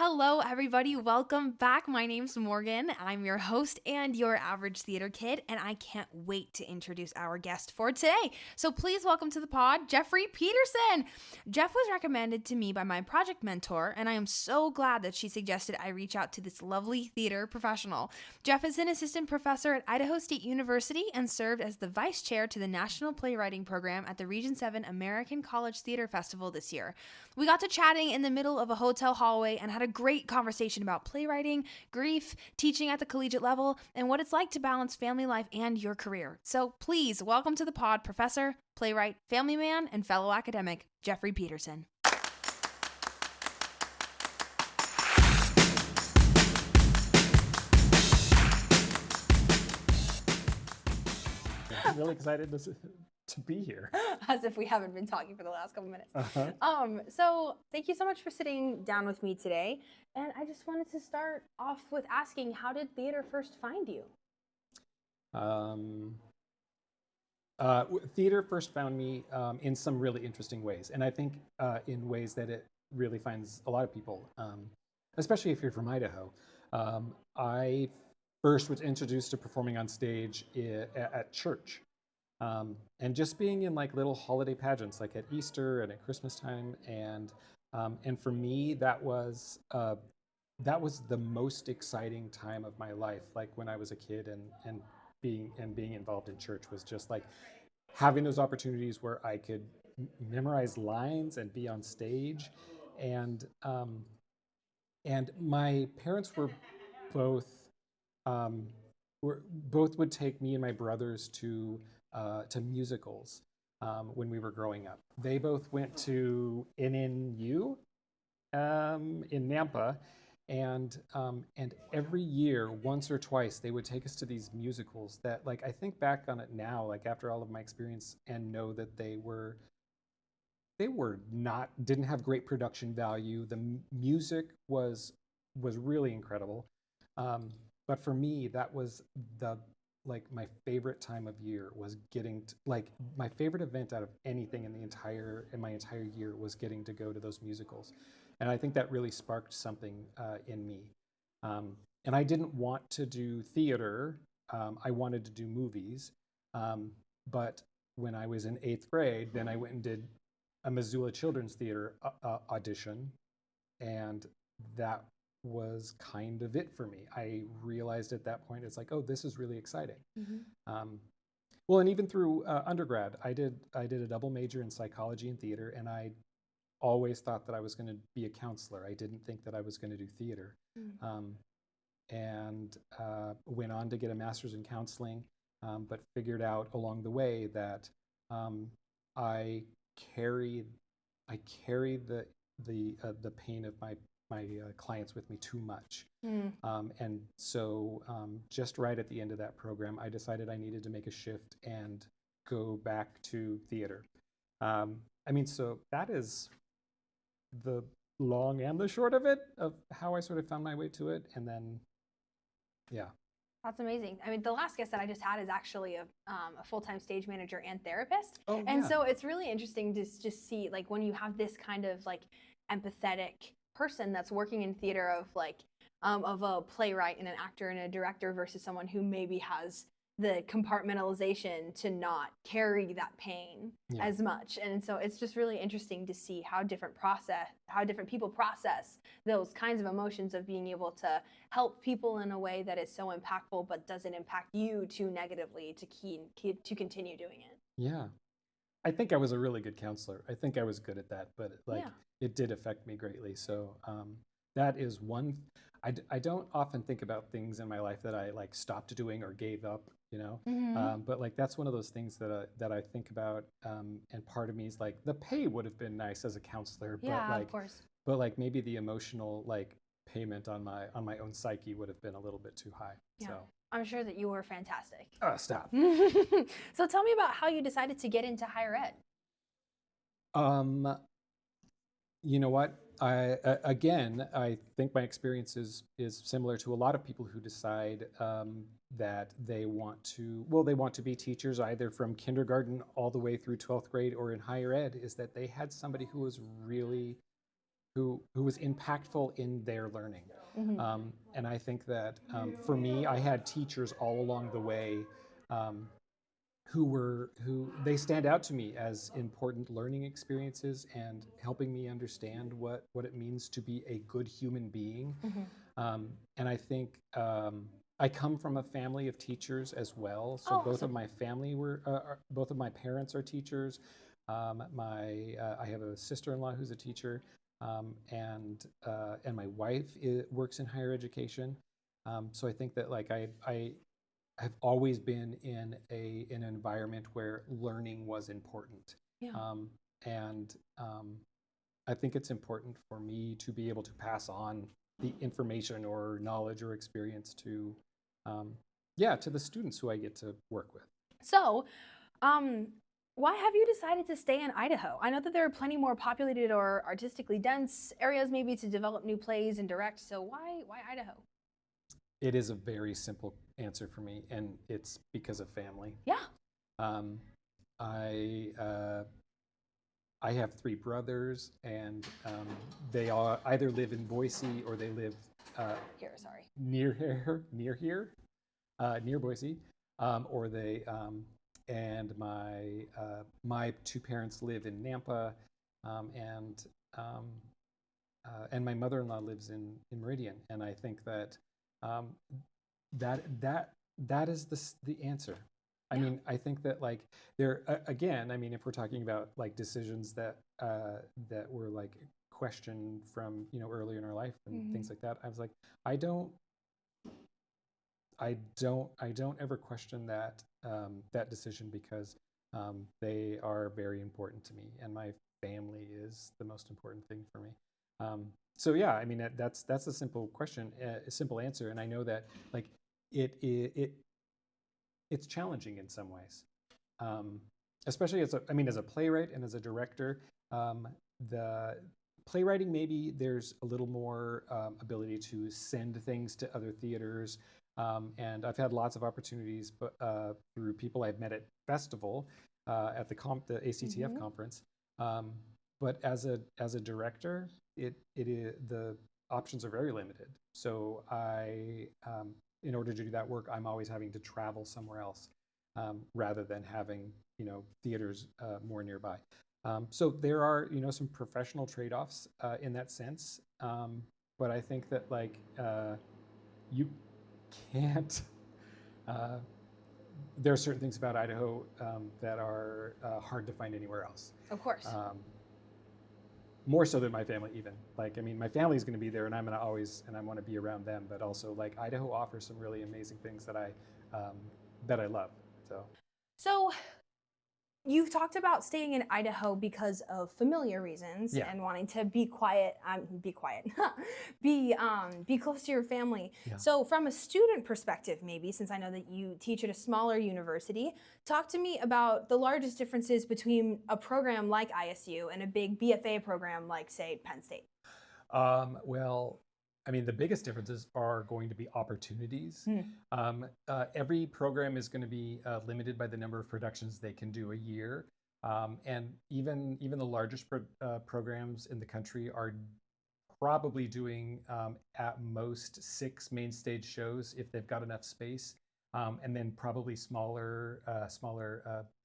Hello, everybody. Welcome back. My name's Morgan. I'm your host and your average theater kid, and I can't wait to introduce our guest for today. So please welcome to the pod, Jeffery Peterson. Jeff was recommended to me by my project mentor, and I am so glad that she suggested I reach out to this lovely theater professional. Jeff is an assistant professor at Idaho State University and served as the vice chair to the National Playwriting Program at the Region 7 American College Theater Festival this year. We got to chatting in the middle of a hotel hallway and had a great conversation about playwriting, grief, teaching at the collegiate level, and what it's like to balance family life and your career. So please welcome to the pod professor, playwright, family man, and fellow academic, Jeffery Peterson. I'm really excited to be here. As if we haven't been talking for the last couple minutes. Uh-huh. So thank you so much for sitting down with me today. And I just wanted to start off with asking, how did theater first find you? Theater first found me in some really interesting ways, and I think in ways that it really finds a lot of people, especially if you're from Idaho. I first was introduced to performing on stage at church, and just being in like little holiday pageants, like at Easter and at Christmas time, and for me that was the most exciting time of my life. Like when I was a kid, and being involved in church was just like having those opportunities where I could memorize lines and be on stage, and my parents both both would take me and my brothers to musicals when we were growing up. They both went to NNU in Nampa, and every year, once or twice, they would take us to these musicals that, like, I think back on it now, like after all of my experience, and know that they were not, didn't have great production value. The music was really incredible. But for me, that was my favorite time of year was getting to, like, my favorite event out of anything in my entire year was getting to go to those musicals. And I think that really sparked something in me. And I didn't want to do theater. I wanted to do movies. But when I was in 8th grade, then I went and did a Missoula Children's Theater audition. And that was kind of it for me. I realized at that point, it's like, oh, this is really exciting. Mm-hmm. Well, and even through undergrad, I did a double major in psychology and theater, and I always thought that I was going to be a counselor. I didn't think that I was going to do theater. Mm-hmm. And went on to get a master's in counseling, but figured out along the way that I carry the pain of my clients with me too much. And so just right at the end of that program, I decided I needed to make a shift and go back to theater. So that is the long and the short of it, of how I sort of found my way to it. And then, yeah. That's amazing. I mean, the last guest that I just had is actually a full-time stage manager and therapist. Oh, and yeah. So it's really interesting to just see, like, when you have this kind of like empathetic person that's working in theater of a playwright and an actor and a director versus someone who maybe has the compartmentalization to not carry that pain as much. And so it's just really interesting to see how different people process those kinds of emotions of being able to help people in a way that is so impactful but doesn't impact you too negatively to continue doing it. Yeah. I think I was a really good counselor. I think I was good at that, but it did affect me greatly. So that is one. I don't often think about things in my life that I like stopped doing or gave up, Mm-hmm. But like that's one of those things that I think about. And part of me is like, the pay would have been nice as a counselor, of course. But like maybe the emotional like payment on my own psyche would have been a little bit too high. Yeah. So I'm sure that you were fantastic. Oh, stop. So tell me about how you decided to get into higher ed. You know what? I think my experience is similar to a lot of people who decide that they want to be teachers either from kindergarten all the way through 12th grade or in higher ed, is that they had somebody who was really who was impactful in their learning. Mm-hmm. And I think that for me, I had teachers all along the way um, who they stand out to me as important learning experiences and helping me understand what it means to be a good human being. Mm-hmm. And I think I come from a family of teachers as well. So Oh, both of awesome. my family both of my parents are teachers. I have a sister-in-law who's a teacher, and my wife works in higher education. So I think that like I have always been in an environment where learning was important. Yeah. And I think it's important for me to be able to pass on the information or knowledge or experience to, to the students who I get to work with. So, um, why have you decided to stay in Idaho? I know that there are plenty more populated or artistically dense areas maybe to develop new plays and direct. So why Idaho? It is a very simple answer for me, and it's because of family. Yeah. Um, I have three brothers, and they all either live in Boise or they live Here, sorry. near here, near Boise, or they and my two parents live in Nampa, and and my mother-in-law lives in Meridian, and I think that that is the answer. I Yeah. mean, I think that like there again, I mean, if we're talking about like decisions that that were like questioned from earlier in our life and things like that, I was like, I don't ever question that decision because they are very important to me, and my family is the most important thing for me. So yeah, I mean that's a simple question, a simple answer, and I know that like it's challenging in some ways, especially as a playwright and as a director. The playwriting, maybe there's a little more ability to send things to other theaters. And I've had lots of opportunities through people I've met at festival, at the ACTF conference. But as a director, the options are very limited. So in order to do that work, I'm always having to travel somewhere else, rather than having theaters more nearby. So there are some professional trade-offs in that sense. But I think that like you can't. There are certain things about Idaho that are hard to find anywhere else. Of course. More so than my family, even. Like, I mean, my family is going to be there, and I'm going to always, and I want to be around them. But also, like, Idaho offers some really amazing things that I love. So you've talked about staying in Idaho because of familiar reasons and wanting to be quiet, be close to your family. Yeah. So from a student perspective, maybe, since I know that you teach at a smaller university, talk to me about the largest differences between a program like ISU and a big BFA program like, say, Penn State. Well, I mean, the biggest differences are going to be opportunities. Every program is going to be limited by the number of productions they can do a year. And even the largest programs in the country are probably doing at most 6 main stage shows if they've got enough space. And then probably smaller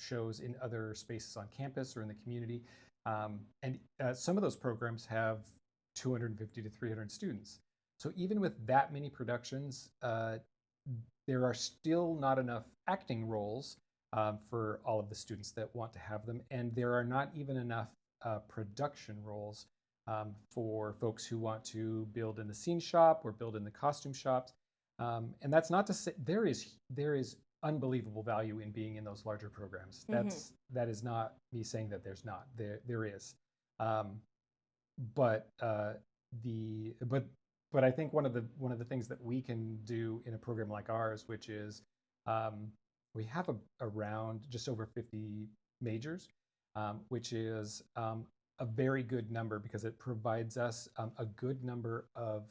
shows in other spaces on campus or in the community. And some of those programs have 250 to 300 students. So even with that many productions, there are still not enough acting roles for all of the students that want to have them, and there are not even enough production roles for folks who want to build in the scene shop or build in the costume shops. And that's not to say there is unbelievable value in being in those larger programs. That is not me saying that there's not. There is. But I think one of the things that we can do in a program like ours, which is we have around just over 50 majors, which is a very good number because it provides us a good number of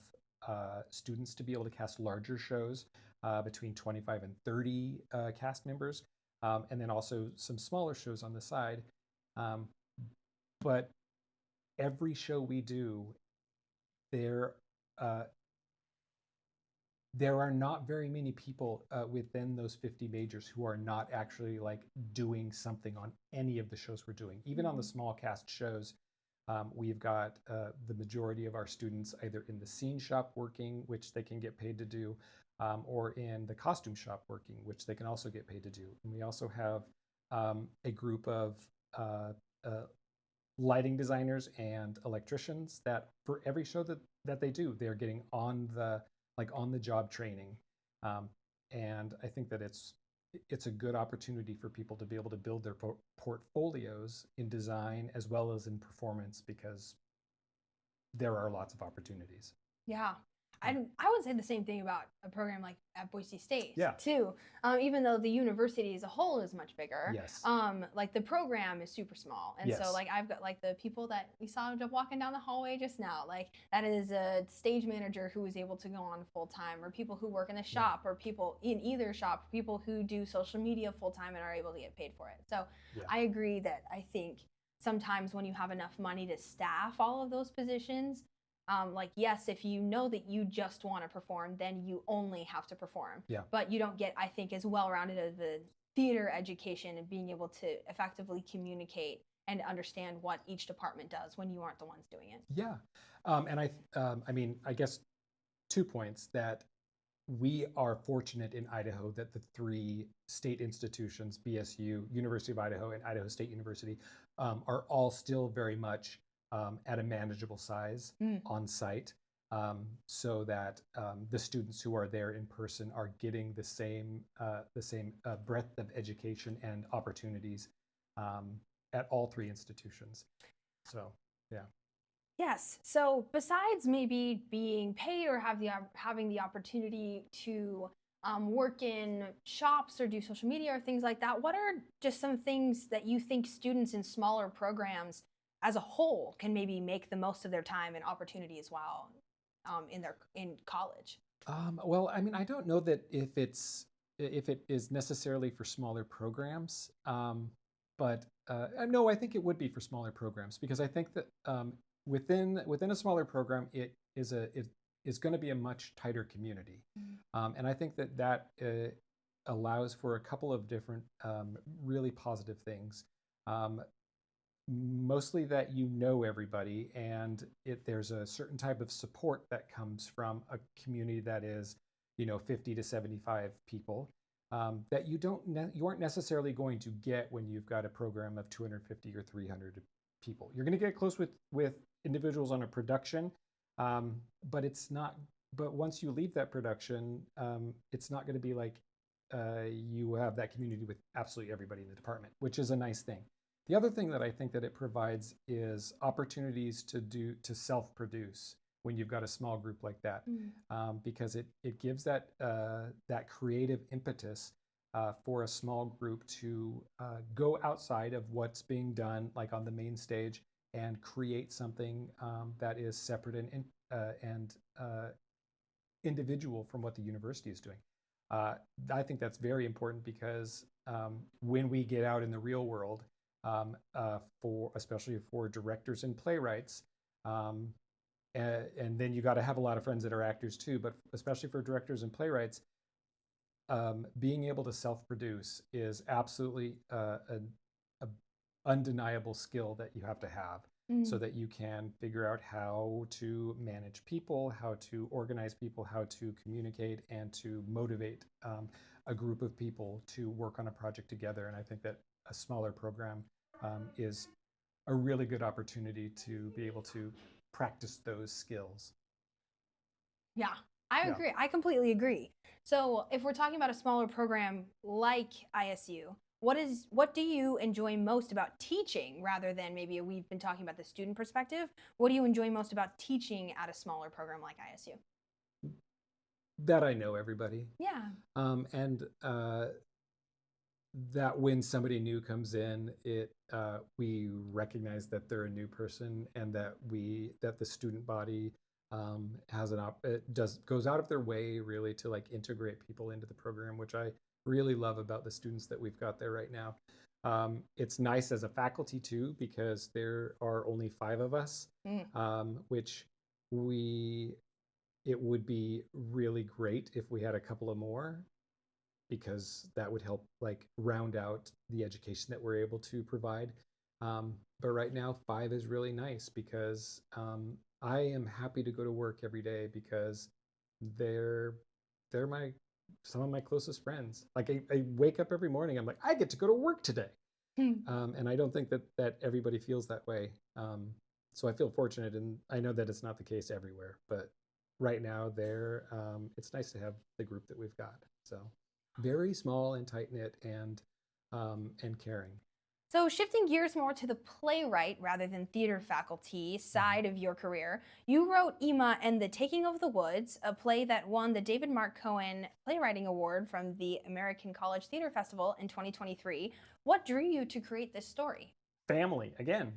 students to be able to cast larger shows, between 25 and 30 cast members, and then also some smaller shows on the side. But every show we do there uh, there are not very many people within those 50 majors who are not actually like doing something on any of the shows we're doing. Even on the small cast shows, we've got the majority of our students either in the scene shop working, which they can get paid to do, or in the costume shop working, which they can also get paid to do. And we also have a group of lighting designers and electricians that for every show that they do, they're getting on the job training. And I think that it's a good opportunity for people to be able to build their portfolios in design as well as in performance, because there are lots of opportunities. Yeah. I would say the same thing about a program like at Boise State, Yeah. too. Even though the university as a whole is much bigger, Yes. like the program is super small. And so Yes. like I've got like the people that we saw walking down the hallway just now, like that is a stage manager who is able to go on full time, or people who work in the shop, or people in either shop, people who do social media full time and are able to get paid for it. So Yeah. I agree that I think sometimes when you have enough money to staff all of those positions, like, yes, if you know that you just want to perform, then you only have to perform. Yeah. But you don't get, I think, as well-rounded as the theater education and being able to effectively communicate and understand what each department does when you aren't the ones doing it. Yeah. And I mean, I guess 2 points: that we are fortunate in Idaho that the 3 state institutions, BSU, University of Idaho, and Idaho State University, are all still very much at a manageable size on site, so that the students who are there in person are getting the same breadth of education and opportunities at all 3 institutions. So, yeah. Yes. So besides maybe being paid or having the opportunity to work in shops or do social media or things like that, what are just some things that you think students in smaller programs as a whole can maybe make the most of their time and opportunity as well in college? Well, I mean, I don't know that if it is necessarily for smaller programs, but no, I think it would be for smaller programs, because I think that within a smaller program, it is going to be a much tighter community, and I think that allows for a couple of different really positive things. Mostly that you know everybody, and there's a certain type of support that comes from a community that is, 50 to 75 people, that you aren't necessarily going to get when you've got a program of 250 or 300 people. You're going to get close with individuals on a production, but it's not. But once you leave that production, it's not going to be like you have that community with absolutely everybody in the department, which is a nice thing. The other thing that I think that it provides is opportunities to self-produce when you've got a small group like that, because it gives that creative impetus for a small group to go outside of what's being done, like on the main stage, and create something that is separate and individual from what the university is doing. I think that's very important, because when we get out in the real world, especially for directors and playwrights, and then you got to have a lot of friends that are actors too, but especially for directors and playwrights, being able to self-produce is absolutely an undeniable skill that you have to have, so that you can figure out how to manage people, how to organize people, how to communicate, and to motivate a group of people to work on a project together. And I think that a smaller program is a really good opportunity to be able to practice those skills. Yeah, I agree. I completely agree. So if we're talking about a smaller program like ISU, what do you enjoy most about teaching, rather than maybe we've been talking about the student perspective? What do you enjoy most about teaching at a smaller program like ISU? That I know everybody. Yeah. And that when somebody new comes in, we recognize that they're a new person, and that the student body goes out of their way really to like integrate people into the program, which I really love about the students that we've got there right now. It's nice as a faculty too, because there are only 5 of us, which it would be really great if we had a couple of more, because that would help like round out the education that we're able to provide. But right now, 5 is really nice because I am happy to go to work every day because they're they're my some of my closest friends. Like I wake up every morning, I'm like, I get to go to work today. And I don't think that everybody feels that way. So I feel fortunate, and I know that it's not the case everywhere, but right now it's nice to have the group that we've got. So very small and tight knit and caring. So, shifting gears more to the playwright rather than theater faculty side of your career, you wrote Ema and the Taking of the Woods, a play that won the David Mark Cohen Playwriting Award from the American College Theater Festival in 2023. What drew you to create this story? Family again.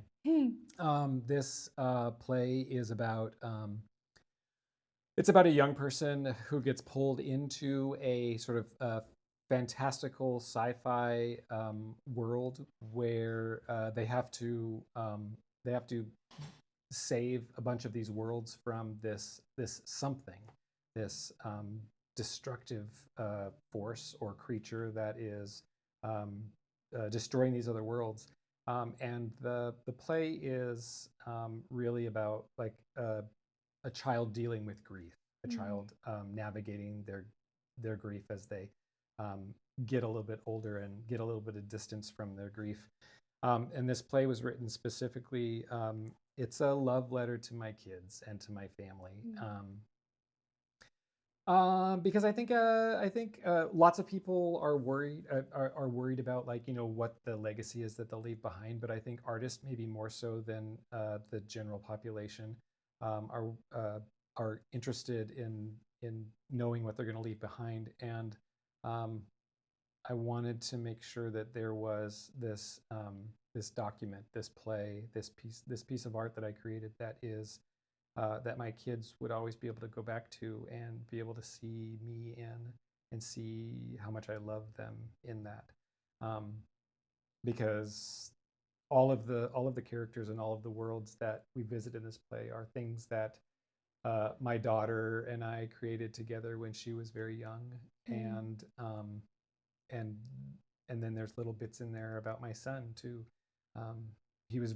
This play is about it's about a young person who gets pulled into a sort of fantastical sci-fi world where they have to save a bunch of these worlds from this something, this destructive force or creature that is destroying these other worlds. And the play is really about like a child dealing with grief, a child navigating their grief as they get a little bit older and get a little bit of distance from their grief. And this play was written specifically. It's a love letter to my kids and to my family. Because I think lots of people are worried about, like, what the legacy is that they'll leave behind. But I think artists, maybe more so than the general population, are interested in knowing what they're going to leave behind. And I wanted to make sure that there was this document, this play, this piece of art that I created that is that my kids would always be able to go back to and be able to see me in and see how much I love them in that. Because all of the characters and all of the worlds that we visit in this play are things that my daughter and I created together when she was very young, and then there's little bits in there about my son too. He was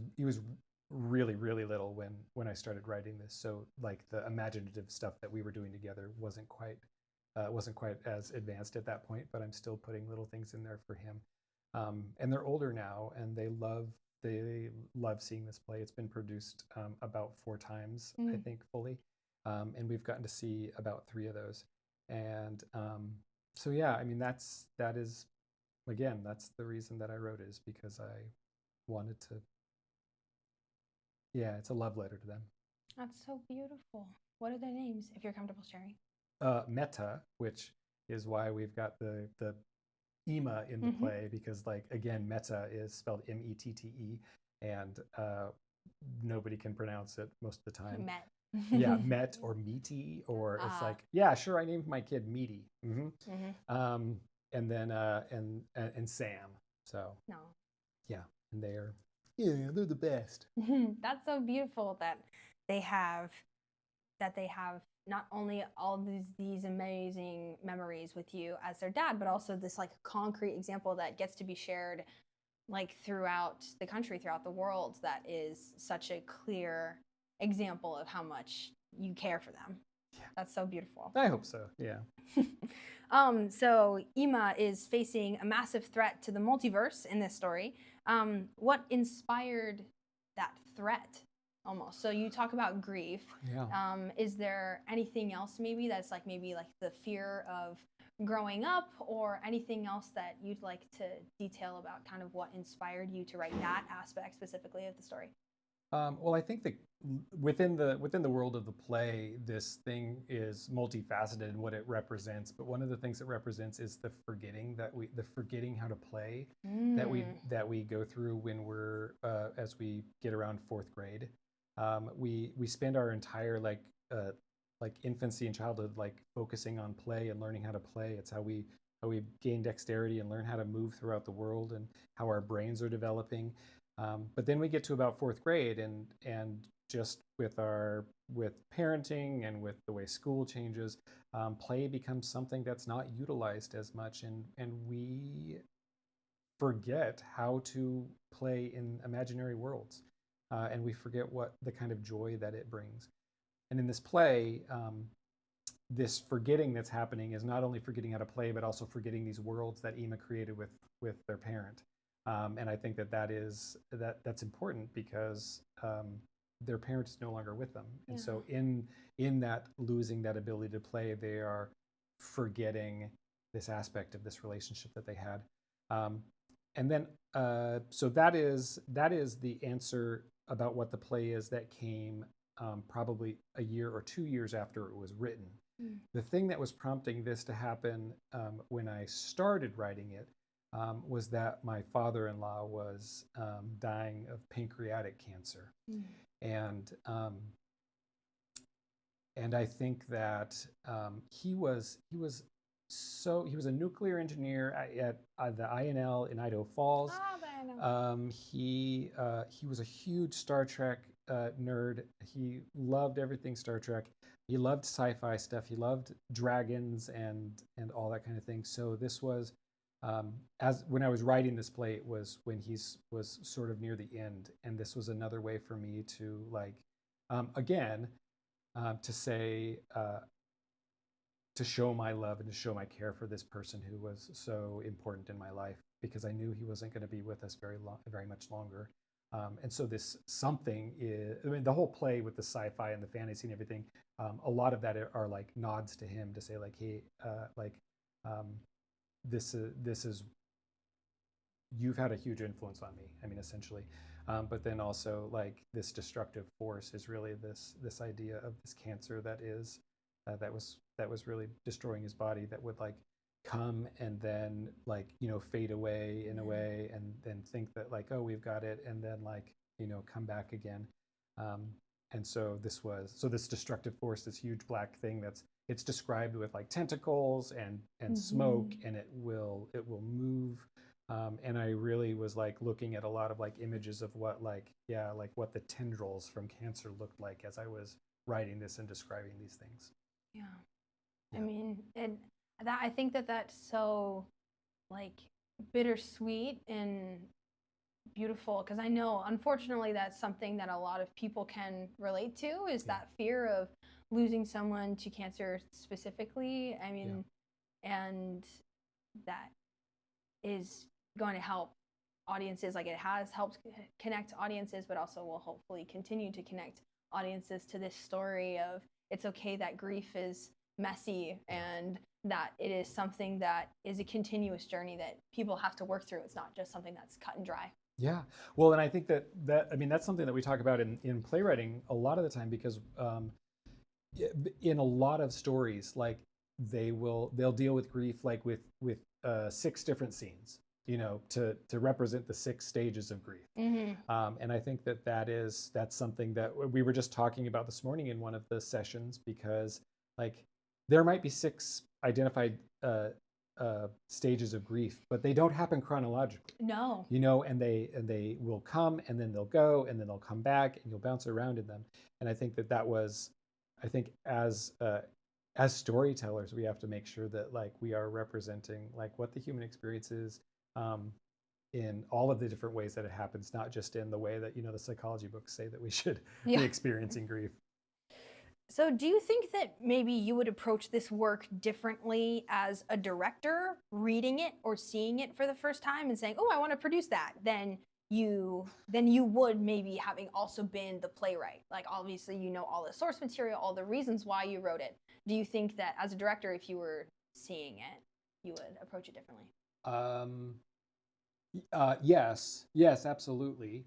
really little when I started writing this, so like the imaginative stuff that we were doing together wasn't quite as advanced at that point, but I'm still putting little things in there for him. And they're older now, and they love seeing this play. It's been produced about 4 times, I think, fully, and we've gotten to see about 3 of those. And so yeah, I mean that's the reason that I wrote it, is because I wanted to. Yeah, it's a love letter to them. That's so beautiful. What are their names, if you're comfortable sharing? Meta, which is why we've got the Ema in the play, because, like, again, Meta is spelled Mette, and nobody can pronounce it most of the time. Met. Yeah, Met or Meaty, or it's like, yeah, sure, I named my kid Meaty. And then and Sam. So No. yeah, and they're the best. That's so beautiful that they have not only all these amazing memories with you as their dad, but also this like concrete example that gets to be shared like throughout the country, throughout the world, that is such a clear example of how much you care for them. Yeah. That's so beautiful. I hope so, yeah. So Ema is facing a massive threat to the multiverse in this story. What inspired that threat, almost? So you talk about grief. Yeah. Is there anything else maybe that's like the fear of growing up, or anything else that you'd like to detail about kind of what inspired you to write that aspect specifically of the story? Well, I think that within the world of the play, this thing is multifaceted in what it represents. But one of the things it represents is the forgetting how to play that we go through when we're as we get around 4th grade. We spend our entire like infancy and childhood like focusing on play and learning how to play. It's how we gain dexterity and learn how to move throughout the world, and how our brains are developing. But then we get to about 4th grade, and just with parenting and with the way school changes, play becomes something that's not utilized as much, and we forget how to play in imaginary worlds, and we forget what the kind of joy that it brings. And in this play, this forgetting that's happening is not only forgetting how to play, but also forgetting these worlds that Ema created with their parent. And I think that's important because their parent is no longer with them, and so in that losing that ability to play, they are forgetting this aspect of this relationship that they had. And then so that is the answer about what the play is that came probably a year or 2 years after it was written. The thing that was prompting this to happen when I started writing it was that my father-in-law was dying of pancreatic cancer. And I think that he was a nuclear engineer at the INL in Idaho Falls. He was a huge Star Trek nerd. He loved everything Star Trek. He loved sci-fi stuff. He loved dragons and all that kind of thing. So this was as when I was writing this play, it was when he was sort of near the end, and this was another way for me to again to say to show my love and to show my care for this person who was so important in my life, because I knew he wasn't going to be with us very much longer. And so this something is, I mean, the whole play with the sci-fi and the fantasy and everything, a lot of that are like nods to him to say like, hey, this is, you've had a huge influence on me. I mean, essentially. But then also like this destructive force is really this idea of this cancer that is, that was really destroying his body, that would like come and then like, fade away in a way, and then think that like, oh, we've got it, and then like, come back again. And so this destructive force, this huge black thing it's described with like tentacles and smoke, and it will move. And I really was like looking at a lot of like images of what what the tendrils from cancer looked like as I was writing this and describing these things. Yeah. I mean, and I think that's so like bittersweet and beautiful, because I know unfortunately that's something that a lot of people can relate to, is that fear of losing someone to cancer specifically. I mean, and that is going to help audiences, like it has helped connect audiences, but also will hopefully continue to connect audiences to this story of it's okay that grief is messy, and that it is something that is a continuous journey that people have to work through. It's not just something that's cut and dry. Yeah. Well, and I think that I mean, that's something that we talk about in playwriting a lot of the time, because in a lot of stories, like they'll deal with grief like with 6 different scenes, to represent the 6 stages of grief. And I think that's something that we were just talking about this morning in one of the sessions, because like there might be 6 identified stages of grief, but they don't happen chronologically. No. And they will come, and then they'll go, and then they'll come back, and you'll bounce around in them. And I think that was, I think as storytellers, we have to make sure that like we are representing like what the human experience is, in all of the different ways that it happens, not just in the way that the psychology books say that we should be experiencing grief. So do you think that maybe you would approach this work differently as a director, reading it or seeing it for the first time and saying, oh, I want to produce that, than you would maybe having also been the playwright? Like obviously all the source material, all the reasons why you wrote it. Do you think that as a director, if you were seeing it, you would approach it differently? Yes, absolutely.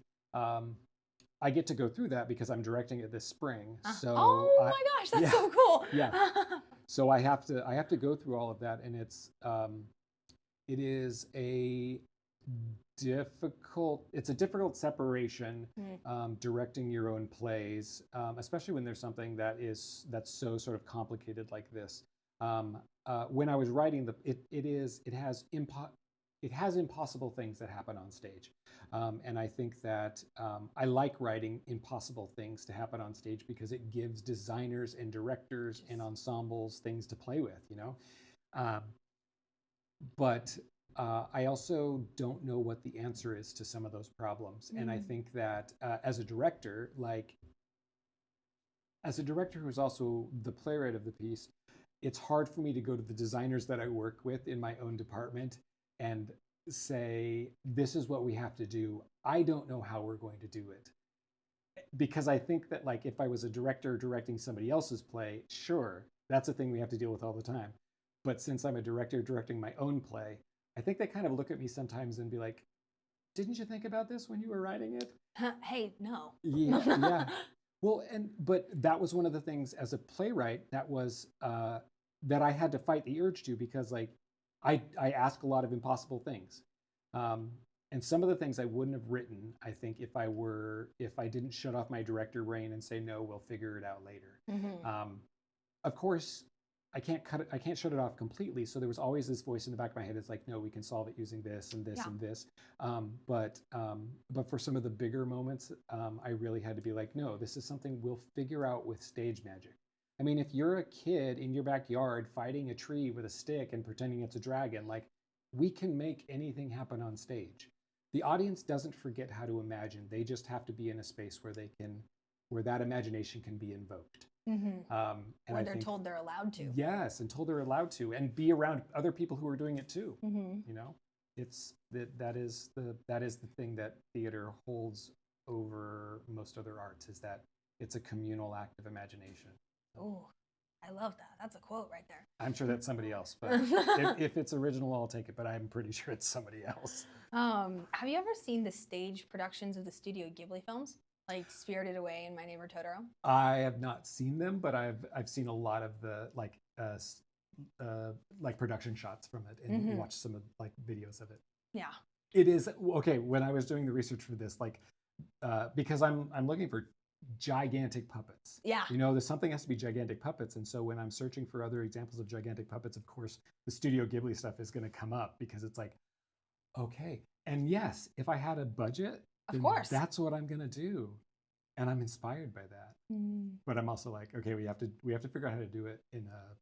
I get to go through that because I'm directing it this spring. So oh my gosh, that's so cool. Yeah. So I have to go through all of that, and it is a difficult separation, directing your own plays, especially when there's something that's so sort of complicated like this. When I was writing it has it has impossible things that happen on stage. And I think that I like writing impossible things to happen on stage because it gives designers and directors and ensembles things to play with, you know? Um, but I also don't know what the answer is to some of those problems. And I think that as a director, as a director who's also the playwright of the piece, it's hard for me to go to the designers that I work with in my own department and say, this is what we have to do. I don't know how we're going to do it. Because I think that like if I was a director directing somebody else's play, sure, that's a thing we have to deal with all the time. But since I'm a director directing my own play, I think they kind of look at me sometimes and be like, didn't you think about this when you were writing it? Hey, no. Yeah, yeah. Well, but that was one of the things as a playwright that was that I had to fight the urge to, because like I ask a lot of impossible things, and some of the things I wouldn't have written, I think, if I didn't shut off my director brain and say no, we'll figure it out later. Of course, I can't shut it off completely. So there was always this voice in the back of my head. It's like, no, we can solve it using this and this and this. But for some of the bigger moments, I really had to be like, no, this is something we'll figure out with stage magic. I mean, if you're a kid in your backyard fighting a tree with a stick and pretending it's a dragon, like, we can make anything happen on stage. The audience doesn't forget how to imagine. They just have to be in a space where that imagination can be invoked. And when they're told they're allowed to. Yes, and told they're allowed to, and be around other people who are doing it too. You know, that is the thing that theater holds over most other arts, is that it's a communal act of imagination. Oh, I love that. That's a quote right there. I'm sure that's somebody else, but if it's original, I'll take it. But I'm pretty sure it's somebody else. Have you ever seen the stage productions of the Studio Ghibli films? Like Spirited Away and My Neighbor Totoro? I have not seen them, but I've seen a lot of the like production shots from it, and watched some of like videos of it. Yeah. It is okay. When I was doing the research for this, like because I'm looking for gigantic puppets. Yeah. You know, there's something has to be gigantic puppets, and so when I'm searching for other examples of gigantic puppets, of course, the Studio Ghibli stuff is going to come up, because it's like, okay, and yes, if I had a budget, of course, that's what I'm gonna do, and I'm inspired by that. But I'm also like, okay, we have to figure out how to do it in a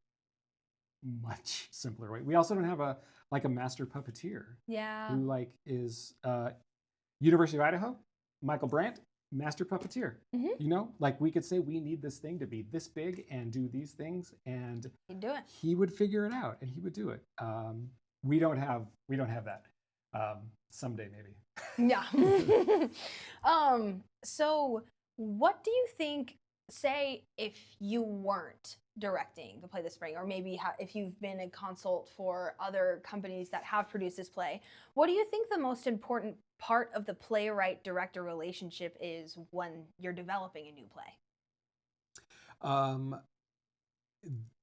much simpler way. We also don't have a master puppeteer. Yeah. Who is University of Idaho, Michael Brandt, master puppeteer. You know, like we could say we need this thing to be this big and do these things, and he'd do it. He would figure it out, and he would do it. We don't have that. Someday maybe. Yeah. So what do you think, say if you weren't directing the play this spring, or maybe if you've been a consult for other companies that have produced this play, what do you think the most important part of the playwright-director relationship is when you're developing a new play?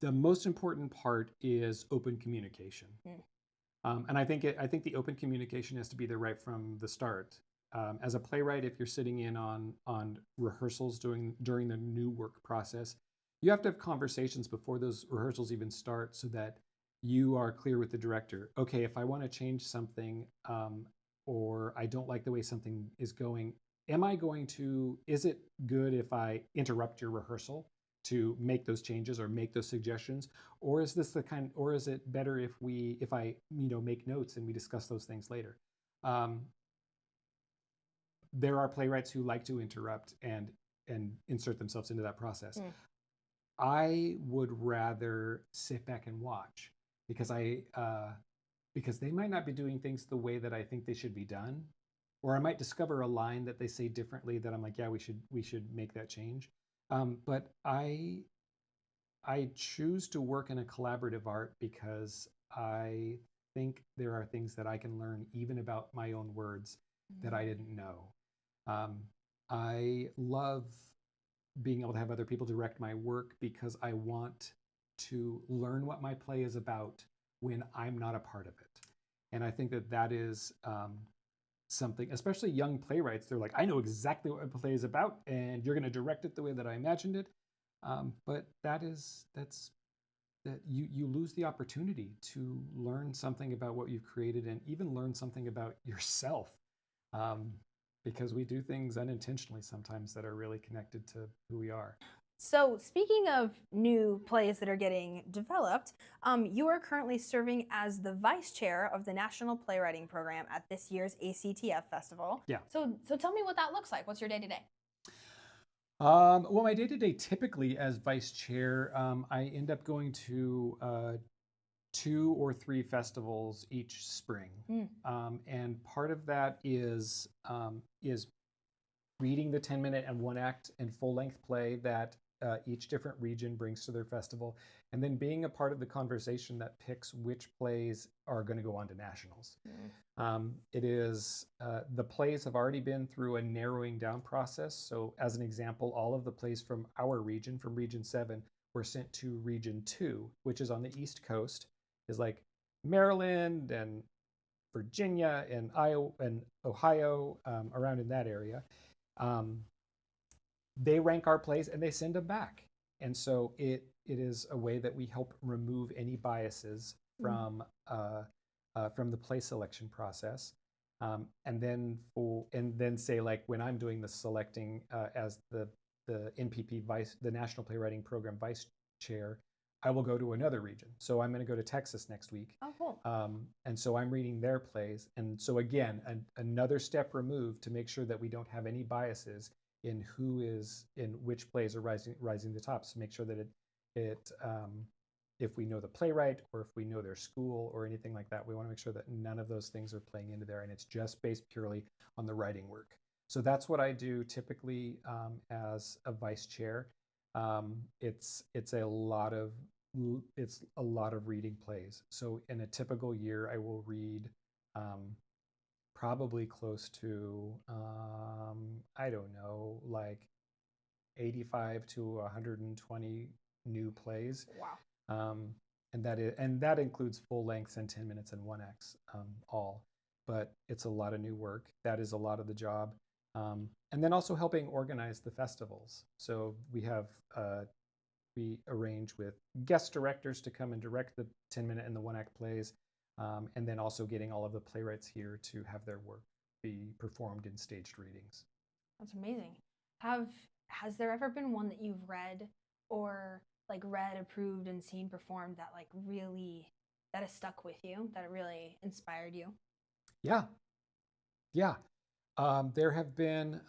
The most important part is open communication. And I think the open communication has to be there right from the start. As a playwright, if you're sitting in on rehearsals during the new work process, you have to have conversations before those rehearsals even start, so that you are clear with the director. Okay, if I want to change something, or I don't like the way something is going, is it good if I interrupt your rehearsal to make those changes or make those suggestions, or is it better if I make notes and we discuss those things later? There are playwrights who like to interrupt and insert themselves into that process. I would rather sit back and watch, because they might not be doing things the way that I think they should be done, or I might discover a line that they say differently that I'm like, yeah, we should make that change. But I choose to work in a collaborative art because I think there are things that I can learn even about my own words that I didn't know. I love being able to have other people direct my work because I want to learn what my play is about when I'm not a part of it. And I think that is something, especially young playwrights, they're like, I know exactly what my play is about, and you're going to direct it the way that I imagined it. But that's that you lose the opportunity to learn something about what you've created and even learn something about yourself, um, because we do things unintentionally sometimes that are really connected to who we are. So, speaking of new plays that are getting developed, you are currently serving as the vice chair of the National Playwriting Program at this year's ACTF Festival. Yeah. So tell me what that looks like. What's your day to day? Well, my day-to-day typically as vice chair, I end up going to 2 or 3 festivals each spring. And part of that is reading the 10-minute and one-act and full-length play that each different region brings to their festival, and then being a part of the conversation that picks which plays are going to go on to nationals. It is the plays have already been through a narrowing down process. So, as an example, all of the plays from our region, from Region 7, were sent to Region 2, which is on the East Coast, is like Maryland and Virginia and Iowa and Ohio, around in that area. Um, they rank our plays and they send them back. And so it is a way that we help remove any biases from the play selection process. And then say, like, when I'm doing the selecting as the NPP vice, the National Playwriting Program vice chair, I will go to another region. So I'm going to go to Texas next week. Oh, cool. And so I'm reading their plays. And so again, another step removed to make sure that we don't have any biases in which plays are rising to the top. So make sure that if we know the playwright or if we know their school or anything like that, we want to make sure that none of those things are playing into there, and it's just based purely on the writing work. So that's what I do typically as a vice chair. It's a lot of reading plays. So in a typical year, I will read probably close to I don't know, like 85 to 120 new plays. Wow. And that includes full lengths and 10 minutes and one acts, all. But it's a lot of new work. That is a lot of the job. And then also helping organize the festivals. So we arrange with guest directors to come and direct the 10-minute and the one-act plays, and then also getting all of the playwrights here to have their work be performed in staged readings. That's amazing. Has there ever been one that you've read or read, approved, and seen performed that that has stuck with you, that really inspired you? Yeah. There have been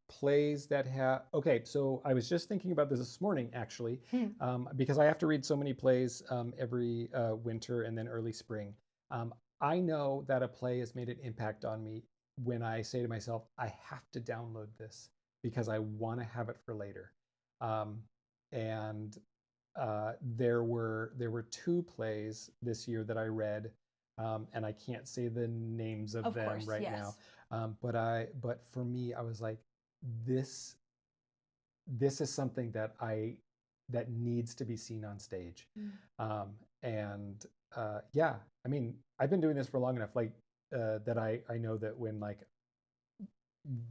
plays that have. Okay, so I was just thinking about this morning, actually, because I have to read so many plays every winter and then early spring. I know that a play has made an impact on me when I say to myself, I have to download this because I want to have it for later. And there were 2 plays this year that I read, and I can't say the names of them course, right yes. now. But for me, I was like, this is something that needs to be seen on stage. Yeah, I mean, I've been doing this for long enough, that I know that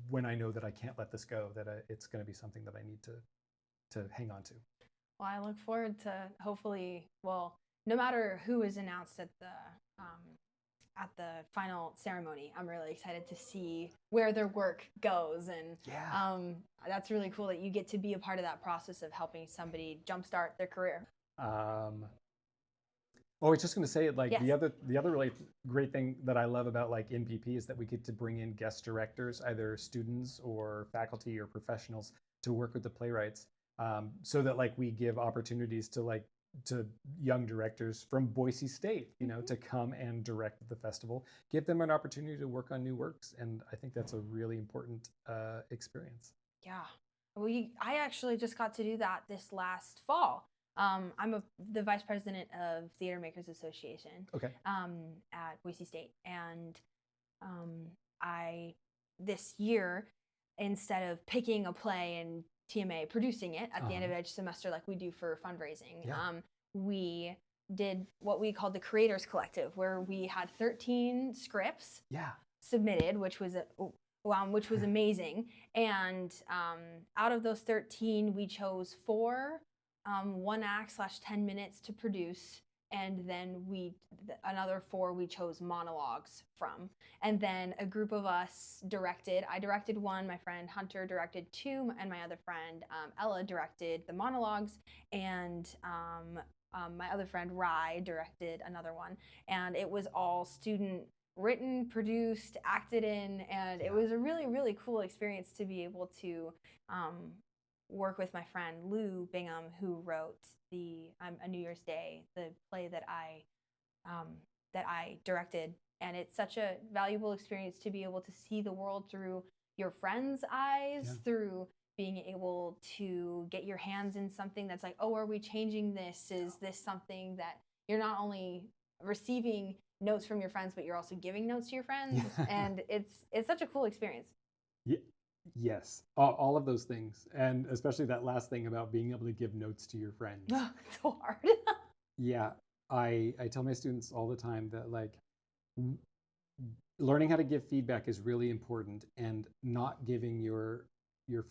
when I know that I can't let this go, that it's going to be something that I need to hang on to. Well, I look forward to hopefully, no matter who is announced at the final ceremony, I'm really excited to see where their work goes. And that's really cool that you get to be a part of that process of helping somebody jumpstart their career. I was just going to say, Yes. the other really great thing that I love about NPP is that we get to bring in guest directors, either students or faculty or professionals, to work with the playwrights, so that we give opportunities to young directors from Boise State, to come and direct the festival, give them an opportunity to work on new works, and I think that's a really important experience. Yeah, I actually just got to do that this last fall. I'm the vice president of Theater Makers Association. Okay. At Boise State, and this year, instead of picking a play and TMA producing it at the end of each semester like we do for fundraising, we did what we called the Creators Collective, where we had 13 scripts submitted, which was amazing. And out of those 13, we chose 4 one act / 10 minutes to produce, and then another 4 we chose monologues from, and then a group of us directed. I directed 1, my friend Hunter directed 2, and my other friend Ella directed the monologues, and my other friend Rye directed another one, and it was all student written, produced, acted in, and it was a really, really cool experience to be able to work with my friend Lou Bingham, who wrote the A New Year's Day, the play that I directed. And it's such a valuable experience to be able to see the world through your friend's eyes, through being able to get your hands in something that's like, oh, are we changing this? Is this something that you're not only receiving notes from your friends, but you're also giving notes to your friends? And it's such a cool experience. Yeah. Yes, all of those things, and especially that last thing about being able to give notes to your friends. It's so hard. Yeah, I tell my students all the time that like learning how to give feedback is really important, and not giving your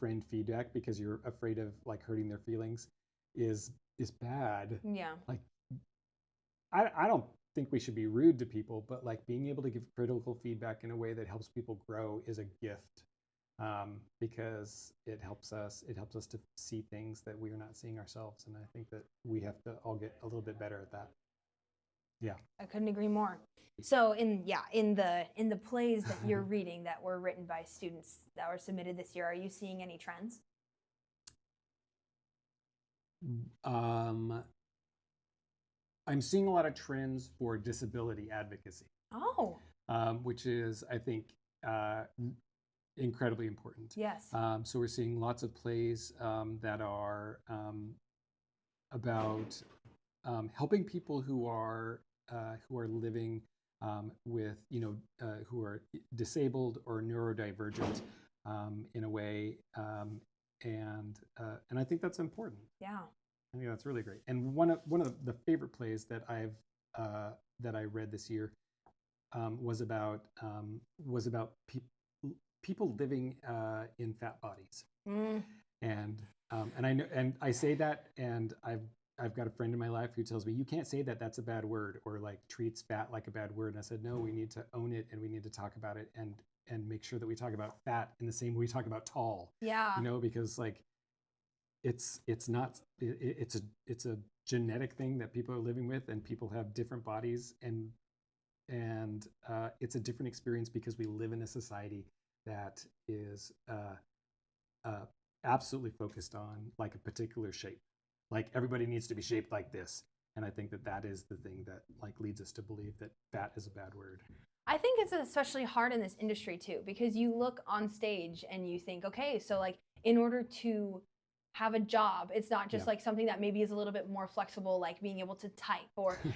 friend feedback because you're afraid of like hurting their feelings is bad. Yeah. Like I don't think we should be rude to people, but like being able to give critical feedback in a way that helps people grow is a gift. Because it helps us to see things that we are not seeing ourselves, and I think that we have to all get a little bit better at that. Yeah, I couldn't agree more. So in the plays that you're reading that were written by students that were submitted this year, are you seeing any trends? I'm seeing a lot of trends for disability advocacy. Oh, Which is, I think, incredibly important. yes. So we're seeing lots of plays that are about helping people who are living with, who are disabled or neurodivergent in a way, and I think that's important. Yeah. I think that's really great. And one of the favorite plays that I read this year was about people living in fat bodies. And I know, and I say that, and I've got a friend in my life who tells me, you can't say that, that's a bad word, or like treats fat like a bad word. And I said, no, we need to own it, and we need to talk about it, and make sure that we talk about fat in the same way we talk about tall. Yeah. Because like it's a genetic thing that people are living with, and people have different bodies, and it's a different experience because we live in a society that is absolutely focused on like a particular shape. Like everybody needs to be shaped like this. And I think that is the thing that like leads us to believe that fat is a bad word. I think it's especially hard in this industry too, because you look on stage and you think, okay, so like in order to have a job, it's not just like something that maybe is a little bit more flexible, like being able to type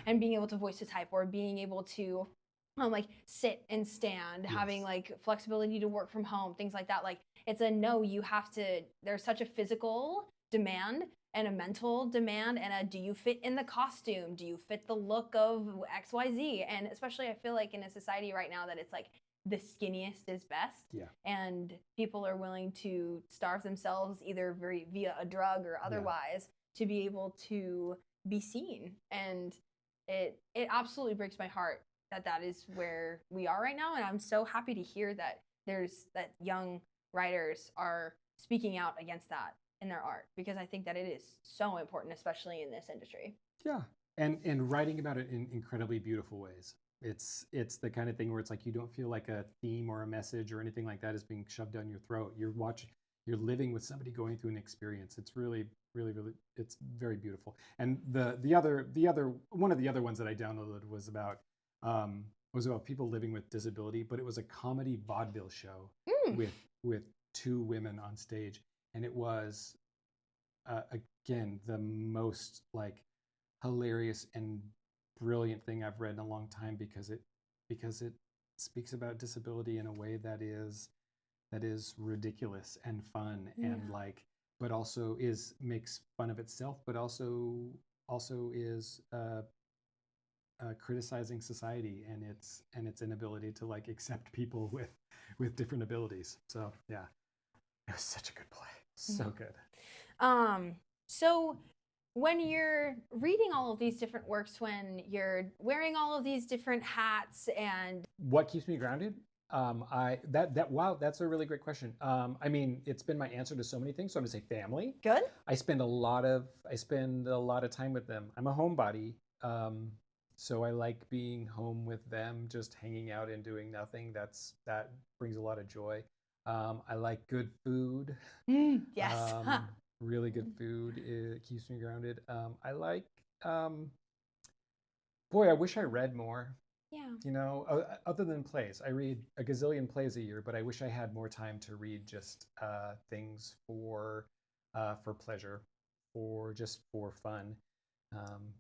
and being able to voice to type, or being able to like sit and stand, having like flexibility to work from home, things like that. Like it's you have to, there's such a physical demand and a mental demand, and do you fit in the costume? Do you fit the look of XYZ? And especially I feel like in a society right now that it's like the skinniest is best. Yeah. And people are willing to starve themselves either via a drug or otherwise to be able to be seen. And it absolutely breaks my heart that is where we are right now. And I'm so happy to hear that that young writers are speaking out against that in their art, because I think that it is so important, especially in this industry. Yeah. And writing about it in incredibly beautiful ways. It's the kind of thing where it's like you don't feel like a theme or a message or anything like that is being shoved down your throat. You're living with somebody going through an experience. It's really, really, really, it's very beautiful. And the other one of the other ones that I downloaded was about people living with disability, but it was a comedy vaudeville show with 2 women on stage, and it was again the most like hilarious and brilliant thing I've read in a long time, because it speaks about disability in a way that is ridiculous and fun and like, but also makes fun of itself, but also is criticizing society and its inability to like accept people with different abilities. So yeah, it was such a good play, so good. So when you're reading all of these different works, when you're wearing all of these different hats and What keeps me grounded? Wow, that's a really great question. I mean, it's been my answer to so many things. So I'm gonna say family. good? I spend a lot of time with them. I'm a homebody, so I like being home with them, just hanging out and doing nothing. That brings a lot of joy. I like good food. Yes. Really good food. It keeps me grounded. I like, um, boy, I wish I read more. Yeah. You know, other than plays, I read a gazillion plays a year, but I wish I had more time to read just things for pleasure, or just for fun,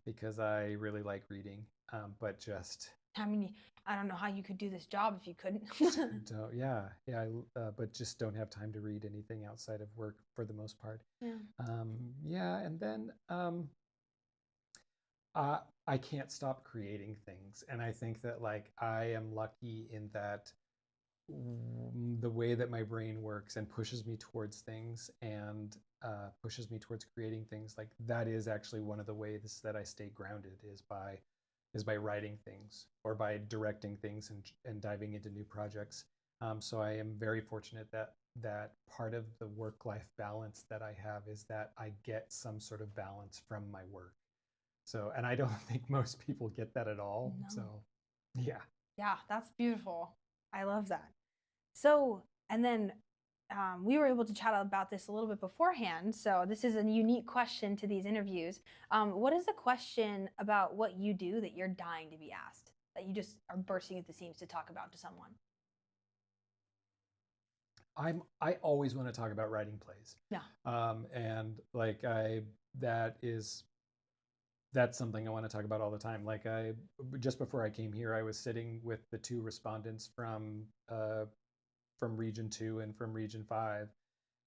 because I really like reading. But just I mean, I don't know how you could do this job if you couldn't. don't, yeah, but just don't have time to read anything outside of work for the most part. Yeah. Yeah, and then uh, I can't stop creating things, and I think that like I am lucky in that the way that my brain works and pushes me towards things and pushes me towards creating things, like that is actually one of the ways that I stay grounded is by writing things or by directing things and diving into new projects. So I am very fortunate that part of the work-life balance that I have is that I get some sort of balance from my work. So, and I don't think most people get that at all. No. So, yeah. Yeah, that's beautiful. I love that. So, and then we were able to chat about this a little bit beforehand. So, this is a unique question to these interviews. What is a question about what you do that you're dying to be asked, that you just are bursting at the seams to talk about to someone? I always want to talk about writing plays. Yeah. And like that is that's something I want to talk about all the time. Like I just before I came here, I was sitting with the two respondents from Region 2 and from Region 5,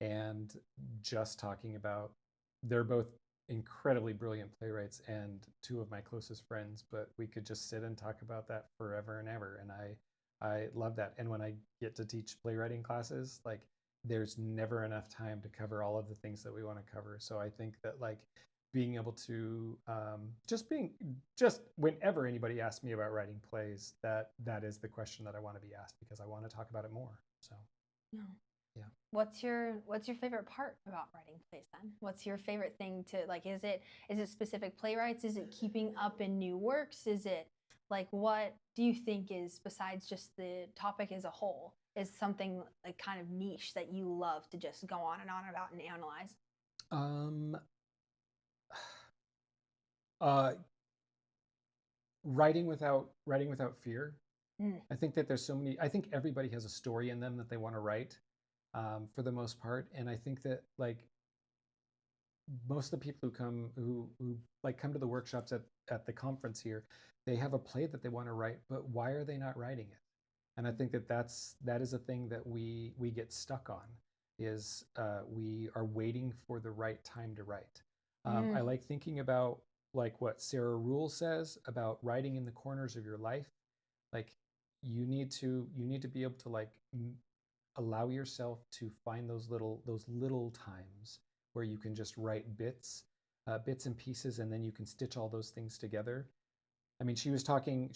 and just talking about they're both incredibly brilliant playwrights and two of my closest friends, but we could just sit and talk about that forever and ever. And I love that. And when I get to teach playwriting classes, like there's never enough time to cover all of the things that we want to cover. So I think that like being able to just whenever anybody asks me about writing plays, that is the question that I want to be asked because I want to talk about it more. So No. yeah. What's your favorite part about writing plays then? What's your favorite thing to like, is it specific playwrights? Is it keeping up in new works? Is it like, what do you think is, besides just the topic as a whole, is something like kind of niche that you love to just go on and on about and analyze? Um, uh, writing without fear. Mm. I think that there's so many. I think everybody has a story in them that they want to write, for the most part. And I think that like most of the people who like come to the workshops at the conference here, they have a play that they want to write, but why are they not writing it? And I think that that is a thing that we get stuck on, is we are waiting for the right time to write. I like thinking about like what Sarah Rule says about writing in the corners of your life. Like you need to be able to like allow yourself to find those little times where you can just write bits and pieces, and then you can stitch all those things together. I mean, she was talking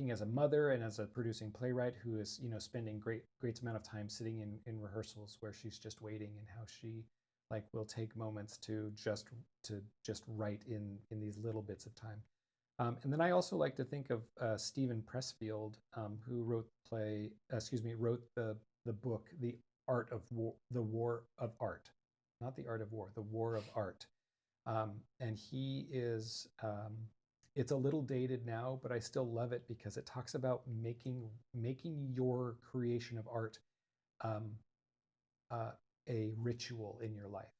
as a mother and as a producing playwright who is, you know, spending great amount of time sitting in rehearsals where she's just waiting, and how she like will take moments to just write in these little bits of time. And then I also like to think of Stephen Pressfield, who wrote the book, The War of Art, not The Art of War, The War of Art. And he is, it's a little dated now, but I still love it because it talks about making your creation of art um, a ritual in your life.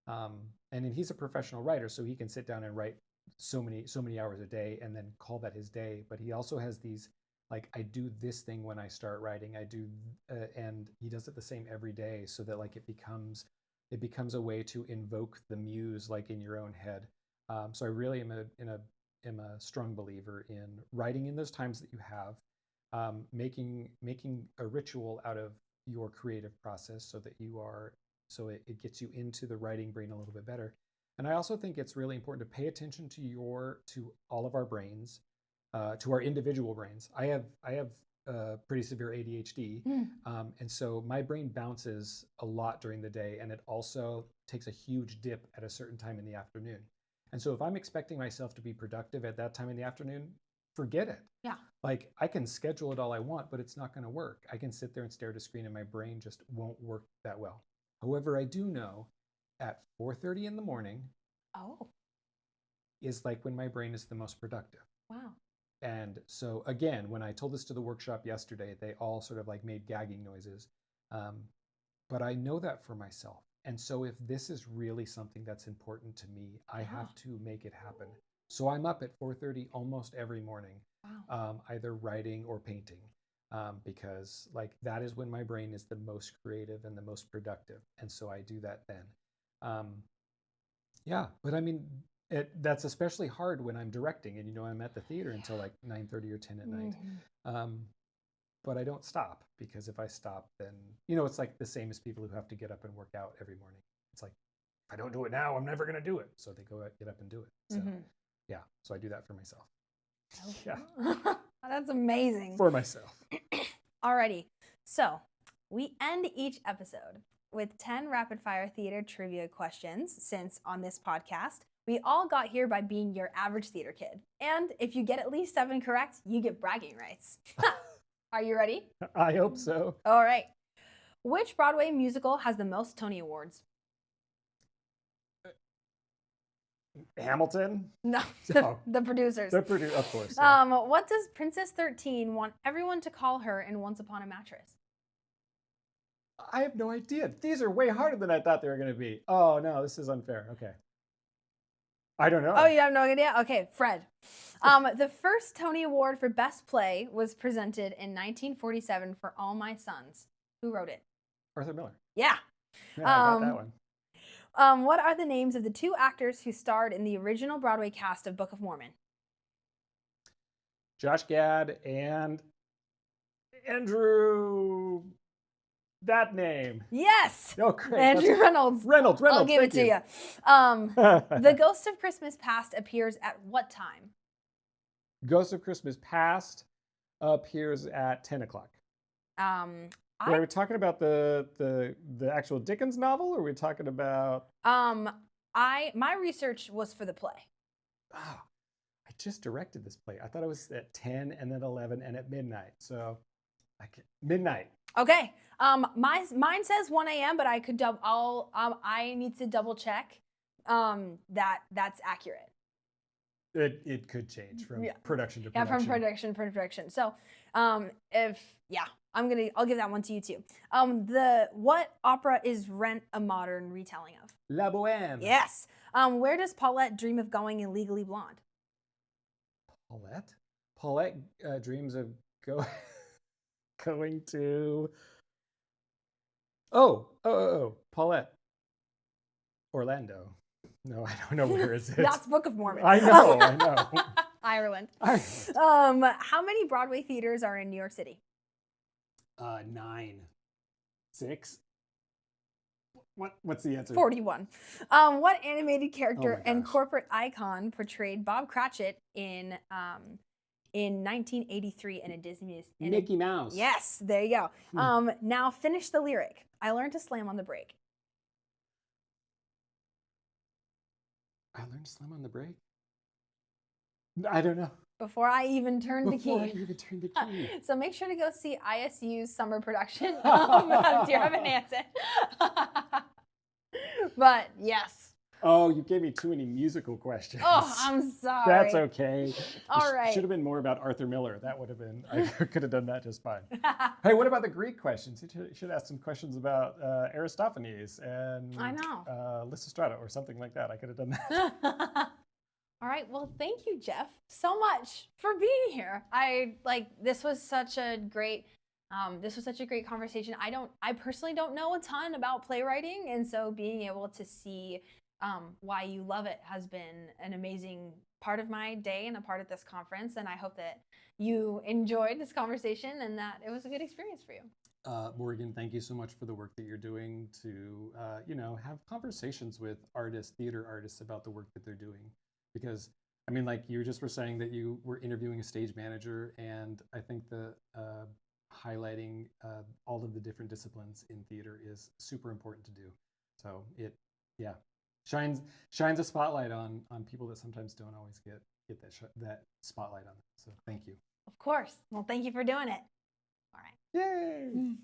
And then he's a professional writer, so he can sit down and write so many hours a day and then call that his day. But he also has these like, I do this thing when I start writing. And he does it the same every day, so that like it becomes a way to invoke the muse like in your own head. So I really am a strong believer in writing in those times that you have, making a ritual out of your creative process, so that it gets you into the writing brain a little bit better. And I also think it's really important to pay attention to all of our brains, to our individual brains. I have pretty severe ADHD, and so my brain bounces a lot during the day, and it also takes a huge dip at a certain time in the afternoon. And so if I'm expecting myself to be productive at that time in the afternoon, forget it. Yeah. Like, I can schedule it all I want, but it's not going to work. I can sit there and stare at a screen and my brain just won't work that well. However, I do know at 4:30 in the morning Oh, is like when my brain is the most productive. wow. And so again, when I told this to the workshop yesterday, they all sort of like made gagging noises. But I know that for myself. And so if this is really something that's important to me, I have to make it happen. So I'm up at 4:30 almost every morning, either writing or painting, because like that is when my brain is the most creative and the most productive. And so I do that then. Yeah, but I mean, that's especially hard when I'm directing, and I'm at the theater until like 9:30 or 10 at night. But I don't stop, because if I stop, then it's like the same as people who have to get up and work out every morning. It's like, if I don't do it now, I'm never going to do it. So they get up and do it. So yeah, so I do that for myself. Yeah, That's amazing. for myself. Alrighty, so we end each episode with 10 rapid fire theater trivia questions, since on this podcast, we all got here by being your average theater kid. And if you get at least 7 correct, you get bragging rights. Are you ready? I hope so. All right. Which Broadway musical has the most Tony Awards? Hamilton? No, No. the producers. Of course. Yeah. What does Princess 13 want everyone to call her in Once Upon a Mattress? I have no idea. These are way harder than I thought they were going to be. Oh, no, this is unfair. Okay. I don't know. Oh, you have no idea? Okay, Fred. The first Tony Award for Best Play was presented in 1947 for All My Sons. Who wrote it? Arthur Miller. Yeah. Yeah, I got that one. What are the names of the 2 actors who starred in the original Broadway cast of Book of Mormon? Josh Gad and Andrew. That name. Yes. Oh, great. Andrew Reynolds. Reynolds. I'll give it to you. The Ghost of Christmas Past appears at what time? Ghost of Christmas Past appears at 10 o'clock. Are we talking about the actual Dickens novel, or are we talking about? My research was for the play. Oh, I just directed this play. I thought it was at 10 and then 11 and at midnight. So, midnight. Okay. Mine says 1 a.m., but I need to double check that's accurate. It could change from production to production. Yeah, from production to production. So, I'll give that one to you too. What opera is Rent a modern retelling of? La Boheme. Yes. Where does Paulette dream of going in Legally Blonde? Paulette dreams of going to. Oh, Paulette. Orlando. No, I don't know where is it. That's Book of Mormon. I know. Ireland. How many Broadway theaters are in New York City? 9. 6. What's the answer? 41. What animated character and gosh. corporate icon portrayed Bob Cratchit in 1983 in a Disney? Mickey Mouse. Yes, there you go. Now finish the lyric. I learned to slam on the brake. I learned to slam on the brake? I don't know. Before I even turned the key. So make sure to go see ISU's summer production of Dear Evan Hansen. But yes. Oh, you gave me too many musical questions. Oh, I'm sorry. That's okay. All right. Should have been more about Arthur Miller. That would have been, I could have done that just fine. Hey, what about the Greek questions? You should ask some questions about Aristophanes and I know. Lysistrata or something like that. I could have done that. All right. Well, thank you, Jeff, so much for being here. This was such a great conversation. I personally don't know a ton about playwriting, and so being able to see why you love it has been an amazing part of my day and a part of this conference. And I hope that you enjoyed this conversation and that it was a good experience for you. Morgan, thank you so much for the work that you're doing to, have conversations with artists, theater artists about the work that they're doing. Because, I mean, like you just were saying that you were interviewing a stage manager, and I think the highlighting all of the different disciplines in theater is super important to do. So it, shines a spotlight on people that sometimes don't always get that spotlight on them. So thank you. Of course. Well, thank you for doing it. All right. Yay!